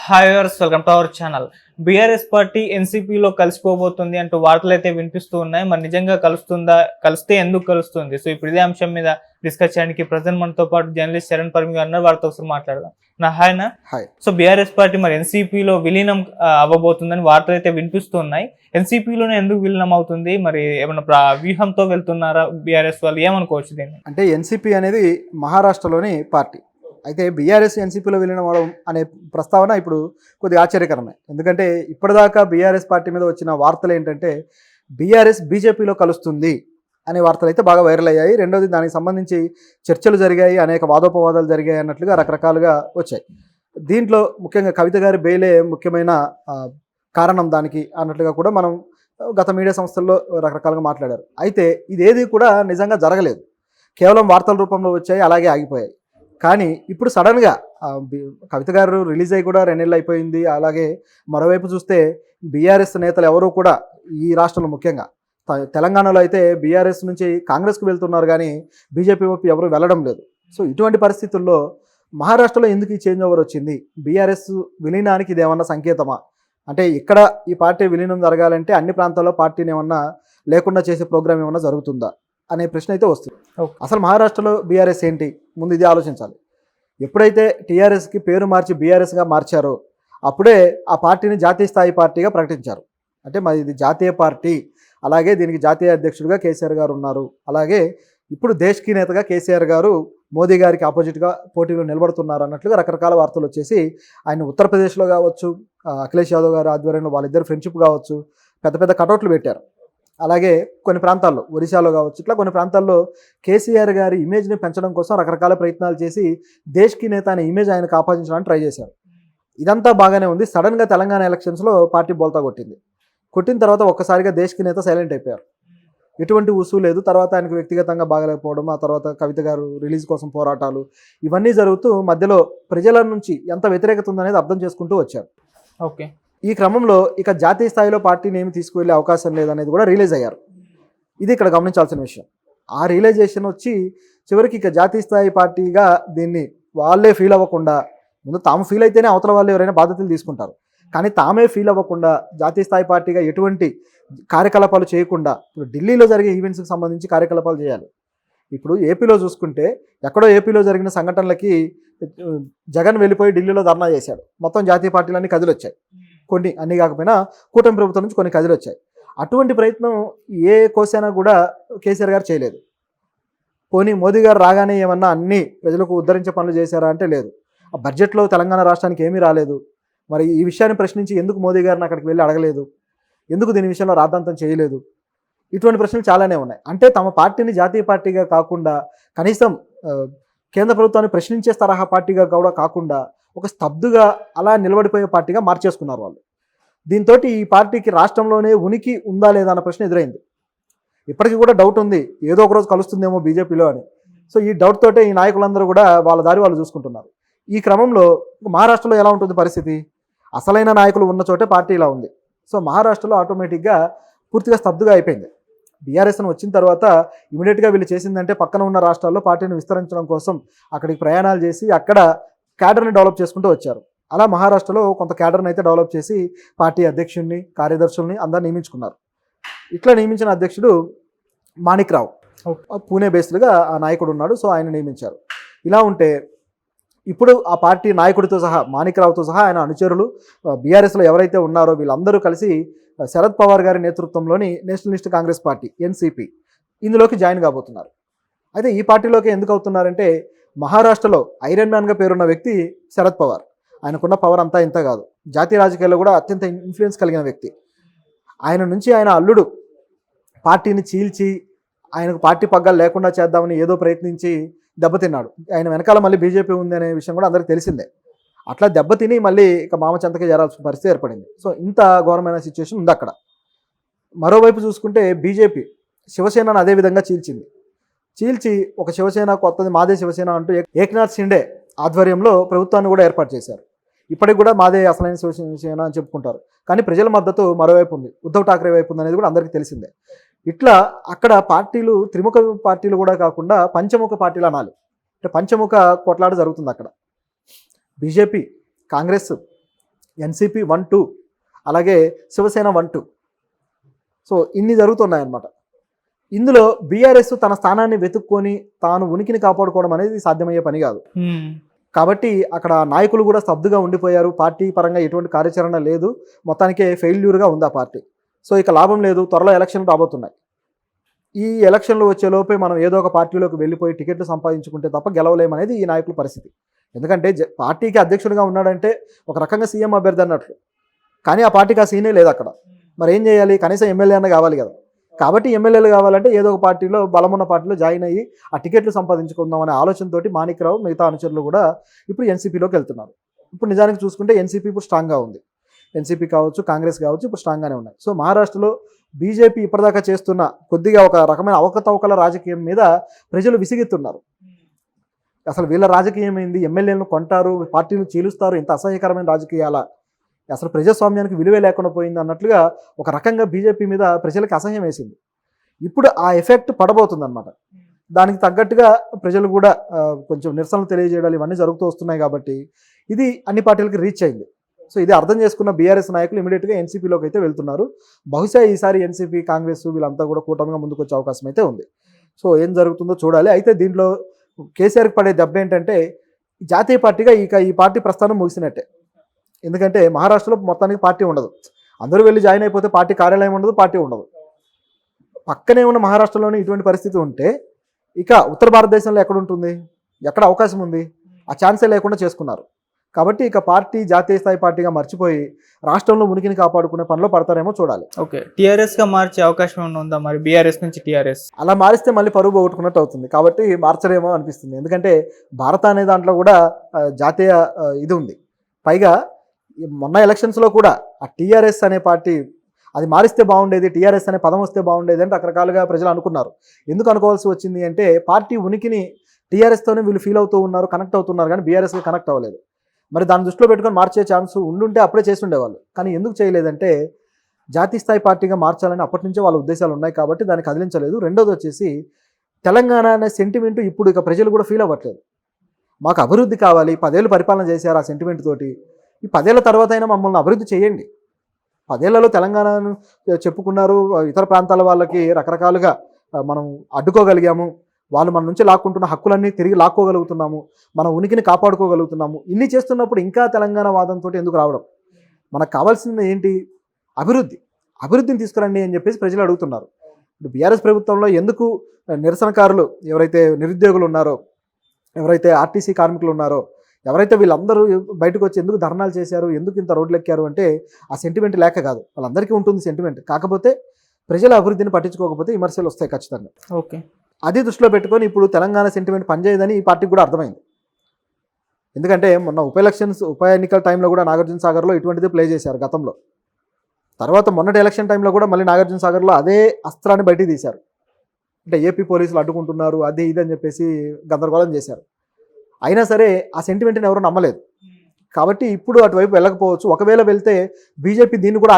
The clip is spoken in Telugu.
Hi viewers, welcome to our channel. BRS party ఎన్సీపీలో కలిసిపోబోతుంది అంటూ వార్తలు అయితే వినిపిస్తూ ఉన్నాయి. మరి నిజంగా కలుస్తుందా? కలిస్తే ఎందుకు కలుస్తుంది? సో ఇప్పుడు ఇదే అంశం మీద డిస్కస్ చేయడానికి ప్రజెంట్ మనతో పాటు జర్నలిస్ట్ చరణ్ పరమి గారు ఉన్నారు. వారితో ఒకసారి మాట్లాడదాం. హాయ్ నా. హాయ్. సో బీఆర్ఎస్ పార్టీ మరి ఎన్సీపీలో విలీనం అవ్వబోతుందని వార్తలు అయితే వినిపిస్తూ ఉన్నాయి. ఎన్సీపీలోనే ఎందుకు విలీనం అవుతుంది? మరి ఏమైనా వ్యూహంతో వెళ్తున్నారా బీఆర్ఎస్ వాళ్ళు? ఏమనుకోవచ్చు దీన్ని? అంటే ఎన్సీపీ అనేది మహారాష్ట్రలోని పార్టీ. అయితే బీఆర్ఎస్ ఎన్సీపీలో విలీనం అవడం అనే ప్రస్తావన ఇప్పుడు కొద్దిగా ఆశ్చర్యకరమే. ఎందుకంటే ఇప్పటిదాకా బీఆర్ఎస్ పార్టీ మీద వచ్చిన వార్తలు ఏంటంటే బీఆర్ఎస్ బీజేపీలో కలుస్తుంది అనే వార్తలు అయితే బాగా వైరల్ అయ్యాయి. రెండోది దానికి సంబంధించి చర్చలు జరిగాయి, అనేక వాదోపవాదాలు జరిగాయి అన్నట్లుగా రకరకాలుగా వచ్చాయి. దీంట్లో ముఖ్యంగా కవిత గారి బెయిలే ముఖ్యమైన కారణం దానికి అన్నట్లుగా కూడా మనం గత మీడియా సంస్థల్లో రకరకాలుగా మాట్లాడారు. అయితే ఇదేది కూడా నిజంగా జరగలేదు, కేవలం వార్తల రూపంలో వచ్చాయి, అలాగే ఆగిపోయాయి. కానీ ఇప్పుడు సడన్గా కవిత గారు రిలీజ్ అయ్యి కూడా 2 నెలలు అయిపోయింది. అలాగే మరోవైపు చూస్తే బీఆర్ఎస్ నేతలు ఎవరూ కూడా ఈ రాష్ట్రంలో ముఖ్యంగా తెలంగాణలో అయితే బీఆర్ఎస్ నుంచి కాంగ్రెస్కు వెళ్తున్నారు, కానీ బీజేపీ వైపు ఎవరు వెళ్ళడం లేదు. సో ఇటువంటి పరిస్థితుల్లో మహారాష్ట్రలో ఎందుకు ఈ చేంజ్ ఓవర్ వచ్చింది? బీఆర్ఎస్ విలీనానికి ఇదేమన్నా సంకేతమా? అంటే ఇక్కడ ఈ పార్టీ విలీనం జరగాలంటే అన్ని ప్రాంతాల్లో పార్టీని ఏమన్నా లేకుండా చేసే ప్రోగ్రామ్ ఏమన్నా జరుగుతుందా అనే ప్రశ్న అయితే వస్తుంది. అసలు మహారాష్ట్రలో బీఆర్ఎస్ ఏంటి? ముందు ఇది ఆలోచించాలి. ఎప్పుడైతే టీఆర్ఎస్కి పేరు మార్చి బీఆర్ఎస్గా మార్చారో అప్పుడే ఆ పార్టీని జాతీయ స్థాయి పార్టీగా ప్రకటించారు. అంటే మరి ఇది జాతీయ పార్టీ, అలాగే దీనికి జాతీయ అధ్యక్షుడిగా కేసీఆర్ గారు ఉన్నారు. అలాగే ఇప్పుడు దేశ్కి నేతగా కేసీఆర్ గారు మోదీ గారికి ఆపోజిట్గా పోటీలో నిలబడుతున్నారు అన్నట్లుగా రకరకాల వార్తలు వచ్చేసి ఆయన ఉత్తరప్రదేశ్లో కావచ్చు, అఖిలేష్ యాదవ్ గారి ఆధ్వర్యంలో వాళ్ళిద్దరు ఫ్రెండ్షిప్ కావచ్చు, పెద్ద పెద్ద కటౌట్లు పెట్టారు. అలాగే కొన్ని ప్రాంతాల్లో ఒరిస్సాలో కావచ్చు, ఇట్లా కొన్ని ప్రాంతాల్లో కేసీఆర్ గారి ఇమేజ్ని పెంచడం కోసం రకరకాల ప్రయత్నాలు చేసి దేశ్కి నేత అనే ఇమేజ్ ఆయనకు ఆపాదించడానికి ట్రై చేశారు. ఇదంతా బాగానే ఉంది. సడన్గా తెలంగాణ ఎలక్షన్స్లో పార్టీ బోల్తా కొట్టిన తర్వాత ఒక్కసారిగా దేశ్కి నేత సైలెంట్ అయిపోయారు. ఎటువంటి ఉసు లేదు. తర్వాత ఆయనకు వ్యక్తిగతంగా బాగలేకపోవడం, ఆ తర్వాత కవిత గారు రిలీజ్ కోసం పోరాటాలు, ఇవన్నీ జరుగుతూ మధ్యలో ప్రజల నుంచి ఎంత వ్యతిరేకత ఉందనేది అర్థం చేసుకుంటూ వచ్చారు. ఓకే. ఈ క్రమంలో ఇక జాతీయ స్థాయిలో పార్టీని ఏమి తీసుకువెళ్ళే అవకాశం లేదనేది కూడా రియలైజ్ అయ్యారు. ఇది ఇక్కడ గమనించాల్సిన విషయం. ఆ రియలైజేషన్ వచ్చి చివరికి ఇక జాతీయ స్థాయి పార్టీగా దీన్ని వాళ్ళే ఫీల్ అవ్వకుండా, ముందు తాము ఫీల్ అయితేనే అవతల వాళ్ళు ఎవరైనా బాధ్యతలు తీసుకుంటారు, కానీ తామే ఫీల్ అవ్వకుండా జాతీయ స్థాయి పార్టీగా ఎటువంటి కార్యకలాపాలు చేయకుండా ఇప్పుడు ఢిల్లీలో జరిగే ఈవెంట్స్కి సంబంధించి కార్యకలాపాలు చేయాలి. ఇప్పుడు ఏపీలో చూసుకుంటే ఎక్కడో ఏపీలో జరిగిన సంఘటనలకి జగన్ వెళ్ళిపోయి ఢిల్లీలో ధర్నా చేశాడు. మొత్తం జాతీయ పార్టీలన్నీ కదిలొచ్చాయి. కొన్ని, అన్ని కాకపోయినా కూటమి ప్రభుత్వం నుంచి కొన్ని కదిలి వచ్చాయి. అటువంటి ప్రయత్నం ఏ కోసైనా కూడా కేసీఆర్ గారు చేయలేదు. పోనీ మోదీ గారు రాగానే ఏమన్నా అన్ని ప్రజలకు ఉద్ధరించే పనులు చేశారా అంటే లేదు. ఆ బడ్జెట్లో తెలంగాణ రాష్ట్రానికి ఏమీ రాలేదు. మరి ఈ విషయాన్ని ప్రశ్నించి ఎందుకు మోదీ గారిని అక్కడికి వెళ్ళి అడగలేదు? ఎందుకు దీని విషయంలో రాద్ధాంతం చేయలేదు? ఇటువంటి ప్రశ్నలు చాలానే ఉన్నాయి. అంటే తమ పార్టీని జాతీయ పార్టీగా కాకుండా, కనీసం కేంద్ర ప్రభుత్వాన్ని ప్రశ్నించే తరహా పార్టీగా కూడా కాకుండా ఒక స్తబ్దుగా అలా నిలబడిపోయే పార్టీగా మార్చేసుకున్నారు వాళ్ళు. దీంతో ఈ పార్టీకి రాష్ట్రంలోనే ఉనికి ఉందా లేదా అన్న ప్రశ్న ఎదురైంది. ఇప్పటికీ కూడా డౌట్ ఉంది, ఏదో ఒక రోజు కలుస్తుందేమో బీజేపీలో అని. సో ఈ డౌట్ తోటే ఈ నాయకులందరూ కూడా వాళ్ళ దారి వాళ్ళు చూసుకుంటున్నారు. ఈ క్రమంలో మహారాష్ట్రలో ఎలా ఉంటుంది పరిస్థితి? అసలైన నాయకులు ఉన్న చోటే పార్టీ ఇలా ఉంది. సో మహారాష్ట్రలో ఆటోమేటిక్గా పూర్తిగా స్తబ్దుగా అయిపోయింది. బీఆర్ఎస్ను వచ్చిన తర్వాత ఇమీడియట్గా వీళ్ళు చేసిందంటే పక్కన ఉన్న రాష్ట్రాల్లో పార్టీని విస్తరించడం కోసం అక్కడికి ప్రయాణాలు చేసి అక్కడ క్యాడర్ని డెవలప్ చేసుకుంటూ వచ్చారు. అలా మహారాష్ట్రలో కొంత క్యాడర్ని అయితే డెవలప్ చేసి పార్టీ అధ్యక్షుడిని, కార్యదర్శుల్ని అందరిని నియమించుకున్నారు. ఇట్లా నియమించిన అధ్యక్షుడు మాణిక్ రావు, పూణే బేస్డ్గా ఆ నాయకుడు ఉన్నాడు. సో ఆయన నియమించారు. ఇలా ఉంటే ఇప్పుడు ఆ పార్టీ నాయకుడితో సహా, మాణిక్ రావుతో సహా ఆయన అనుచరులు బీఆర్ఎస్లో ఎవరైతే ఉన్నారో వీళ్ళందరూ కలిసి శరద్ పవార్ గారి నేతృత్వంలోని నేషనలిస్ట్ కాంగ్రెస్ పార్టీ ఎన్సీపీ ఇందులోకి జాయిన్ కాబోతున్నారు. అయితే ఈ పార్టీలోకి ఎందుకు అవుతున్నారంటే మహారాష్ట్రలో ఐరన్ మ్యాన్గా పేరున్న వ్యక్తి శరద్ పవార్. ఆయనకున్న పవర్ అంతా ఇంత కాదు, జాతీయ రాజకీయాల్లో కూడా అత్యంత ఇన్ఫ్లుయెన్స్ కలిగిన వ్యక్తి. ఆయన నుంచి ఆయన అల్లుడు పార్టీని చీల్చి ఆయనకు పార్టీ పగ్గాలు లేకుండా చేద్దామని ఏదో ప్రయత్నించి దెబ్బతిన్నాడు. ఆయన వెనకాల మళ్ళీ బీజేపీ ఉంది అనే విషయం కూడా అందరికీ తెలిసిందే. అట్లా దెబ్బతిని మళ్ళీ ఇక మామ చెంతకే చేరాల్సిన పరిస్థితి ఏర్పడింది. సో ఇంత ఘోరమైన సిచ్యువేషన్ ఉంది అక్కడ. మరోవైపు చూసుకుంటే బీజేపీ శివసేనను అదే విధంగా చీల్చి ఒక శివసేన, కొత్తది మాదే శివసేన అంటూ ఏక్నాథ్ షిండే ఆధ్వర్యంలో ప్రభుత్వాన్ని కూడా ఏర్పాటు చేశారు. ఇప్పటికి కూడా మాదే అసలైన శివసేన అని చెప్పుకుంటారు, కానీ ప్రజల మద్దతు మరోవైపు ఉంది, ఉద్ధవ్ ఠాక్రే వైపు ఉంది అనేది కూడా అందరికీ తెలిసిందే. ఇట్లా అక్కడ పార్టీలు త్రిముఖ పార్టీలు కూడా కాకుండా పంచముఖ పార్టీలు అనాలి. అంటే పంచముఖ కొట్లాట జరుగుతుంది అక్కడ. బీజేపీ, కాంగ్రెస్, ఎన్సీపీ 1-2, అలాగే శివసేన 1-2. సో ఇన్ని జరుగుతున్నాయన్నమాట. ఇందులో బీఆర్ఎస్ తన స్థానాన్ని వెతుక్కొని తాను ఉనికిని కాపాడుకోవడం అనేది సాధ్యమయ్యే పని కాదు. కాబట్టి అక్కడ నాయకులు కూడా స్తబ్దుగా ఉండిపోయారు. పార్టీ పరంగా ఎటువంటి కార్యాచరణ లేదు. మొత్తానికే ఫెయిల్యూర్గా ఉంది ఆ పార్టీ. సో ఇక లాభం లేదు. త్వరలో ఎలక్షన్లు రాబోతున్నాయి. ఈ ఎలక్షన్లు వచ్చేలోపే మనం ఏదో ఒక పార్టీలోకి వెళ్ళిపోయి టికెట్లు సంపాదించుకుంటే తప్ప గెలవలేమనేది ఈ నాయకుల పరిస్థితి. ఎందుకంటే పార్టీకి అధ్యక్షుడిగా ఉన్నాడంటే ఒక రకంగా సీఎం అభ్యర్థి అన్నట్లు. కానీ ఆ పార్టీకి ఆ సీనే లేదు అక్కడ. మరి ఏం చేయాలి? కనీసం ఎమ్మెల్యే అన్న కావాలి కదా. కాబట్టి ఎమ్మెల్యేలు కావాలంటే ఏదో ఒక పార్టీలో, బలమున్న పార్టీలో జాయిన్ అయ్యి ఆ టికెట్లు సంపాదించుకుందాం అనే ఆలోచనతోటి మాణిక్రావు మిగతా అనుచరులు కూడా ఇప్పుడు ఎన్సీపీలోకి వెళ్తున్నారు. ఇప్పుడు నిజానికి చూసుకుంటే ఎన్సీపీ ఇప్పుడు స్ట్రాంగ్గా ఉంది. ఎన్సీపీ కావచ్చు, కాంగ్రెస్ కావచ్చు, ఇప్పుడు స్ట్రాంగ్గానే ఉన్నాయి. సో మహారాష్ట్రలో బీజేపీ ఇప్పటిదాకా చేస్తున్న కొద్దిగా ఒక రకమైన అవకతవకల రాజకీయం మీద ప్రజలు విసిగెత్తున్నారు. అసలు వీళ్ళ రాజకీయం ఏంది? ఎమ్మెల్యేలను కొంటారు, పార్టీలు చీలుస్తారు, ఇంత అసహ్యకరమైన రాజకీయాల, అసలు ప్రజాస్వామ్యానికి విలువే లేకుండా పోయింది అన్నట్లుగా ఒక రకంగా బీజేపీ మీద ప్రజలకు అసహ్యం వేసింది. ఇప్పుడు ఆ ఎఫెక్ట్ పడబోతుంది అనమాట. దానికి తగ్గట్టుగా ప్రజలు కూడా కొంచెం నిరసనలు తెలియజేయడాలు ఇవన్నీ జరుగుతూ వస్తున్నాయి. కాబట్టి ఇది అన్ని పార్టీలకి రీచ్ అయింది. సో ఇది అర్థం చేసుకున్న బీఆర్ఎస్ నాయకులు ఇమీడియట్గా ఎన్సీపీలోకి అయితే వెళ్తున్నారు. బహుశా ఈసారి ఎన్సీపీ, కాంగ్రెస్ వీళ్ళంతా కూడా కూటమిగా ముందుకు వచ్చే అవకాశం అయితే ఉంది. సో ఏం జరుగుతుందో చూడాలి. అయితే దీంట్లో కేసీఆర్కి పడే దెబ్బ ఏంటంటే జాతీయ పార్టీగా ఇక ఈ పార్టీ ప్రస్థానం ముగిసినట్టే. ఎందుకంటే మహారాష్ట్రలో మొత్తానికి పార్టీ ఉండదు. అందరూ వెళ్ళి జాయిన్ అయిపోతే పార్టీ కార్యాలయం ఉండదు, పార్టీ ఉండదు. పక్కనే ఉన్న మహారాష్ట్రలోనే ఇటువంటి పరిస్థితి ఉంటే ఇక ఉత్తర భారతదేశంలో ఎక్కడ ఉంటుంది? ఎక్కడ అవకాశం ఉంది? ఆ ఛాన్సే లేకుండా చేసుకున్నారు. కాబట్టి ఇక పార్టీ జాతీయ స్థాయి పార్టీగా మర్చిపోయి రాష్ట్రంలో ఉనికిని కాపాడుకునే పనిలో పడతారేమో చూడాలి. ఓకే, టీఆర్ఎస్గా మార్చే అవకాశం ఏమైనా ఉందా మరి? బీఆర్ఎస్ నుంచి టీఆర్ఎస్ అలా మారిస్తే మళ్ళీ పరువు పోగొట్టుకున్నట్టు అవుతుంది. కాబట్టి మార్చరేమో అనిపిస్తుంది. ఎందుకంటే భారత అనే దాంట్లో కూడా జాతీయ ఇది ఉంది. పైగా మొన్న ఎలక్షన్స్లో కూడా ఆ టీఆర్ఎస్ అనే పార్టీ అది మారిస్తే బాగుండేది, టీఆర్ఎస్ అనే పదం వస్తే బాగుండేది అని రకరకాలుగా ప్రజలు అనుకున్నారు. ఎందుకు అనుకోవాల్సి వచ్చింది అంటే పార్టీ ఉనికిని టీఆర్ఎస్తోనే వీళ్ళు ఫీల్ అవుతూ ఉన్నారు, కనెక్ట్ అవుతున్నారు, కానీ బీఆర్ఎస్కి కనెక్ట్ అవ్వలేదు. మరి దాన్ని దృష్టిలో పెట్టుకొని మార్చే ఛాన్స్ ఉండుంటే అప్పుడే చేసి ఉండేవాళ్ళు. కానీ ఎందుకు చేయలేదంటే జాతీయ స్థాయి పార్టీగా మార్చాలని అప్పటి నుంచే వాళ్ళ ఉద్దేశాలు ఉన్నాయి కాబట్టి దాన్ని కదిలించలేదు. రెండోది వచ్చేసి తెలంగాణ అనే సెంటిమెంట్ ఇప్పుడు ఇక ప్రజలు కూడా ఫీల్ అవ్వట్లేదు. మాకు అభివృద్ధి కావాలి, 10 ఏళ్ళు పరిపాలన చేశారు ఆ సెంటిమెంట్ తోటి, ఈ 10 ఏళ్ల తర్వాత అయినా మమ్మల్ని అభివృద్ధి చేయండి. 10 ఏళ్లలో తెలంగాణను చెప్పుకున్నారు, ఇతర ప్రాంతాల వాళ్ళకి రకరకాలుగా మనం అడ్డుకోగలిగాము, వాళ్ళు మన నుంచి లాక్కుంటున్న హక్కులన్నీ తిరిగి లాక్కోగలుగుతున్నాము, మన ఉనికిని కాపాడుకోగలుగుతున్నాము. ఇన్ని చేస్తున్నప్పుడు ఇంకా తెలంగాణ వాదంతో ఎందుకు రావడం? మనకు కావాల్సింది ఏంటి? అభివృద్ధిని తీసుకురండి అని చెప్పేసి ప్రజలు అడుగుతున్నారు. ఇప్పుడు బీఆర్ఎస్ ప్రభుత్వంలో ఎందుకు నిరసనకారులు ఎవరైతే నిరుద్యోగులు ఉన్నారో, ఎవరైతే ఆర్టీసీ కార్మికులు ఉన్నారో, ఎవరైతే వీళ్ళందరూ బయటకు వచ్చి ఎందుకు ధర్నాలు చేశారు, ఎందుకు ఇంత రోడ్లు ఎక్కారు అంటే ఆ సెంటిమెంట్ లేక కాదు, వాళ్ళందరికీ ఉంటుంది సెంటిమెంట్. కాకపోతే ప్రజల అభివృద్ధిని పట్టించుకోకపోతే విమర్శలు వస్తాయి ఖచ్చితంగా. ఓకే, అది దృష్టిలో పెట్టుకొని ఇప్పుడు తెలంగాణ సెంటిమెంట్ పనిచేయదని ఈ పార్టీకి కూడా అర్థమైంది. ఎందుకంటే మొన్న ఉప ఎన్నికల టైంలో కూడా నాగార్జున సాగర్లో ఇటువంటిది ప్లే చేశారు గతంలో. తర్వాత మొన్నటి ఎలక్షన్ టైంలో కూడా మళ్ళీ నాగార్జున సాగర్లో అదే అస్త్రాన్ని బయటికి తీశారు. అంటే ఏపీ పోలీసులు అడ్డుకుంటున్నారు, అది ఇది అని చెప్పేసి గందరగోళం చేశారు. అయినా సరే ఆ సెంటిమెంట్ని ఎవరు నమ్మలేదు. కాబట్టి ఇప్పుడు అటువైపు వెళ్ళకపోవచ్చు. ఒకవేళ వెళ్తే బీజేపీ దీన్ని కూడా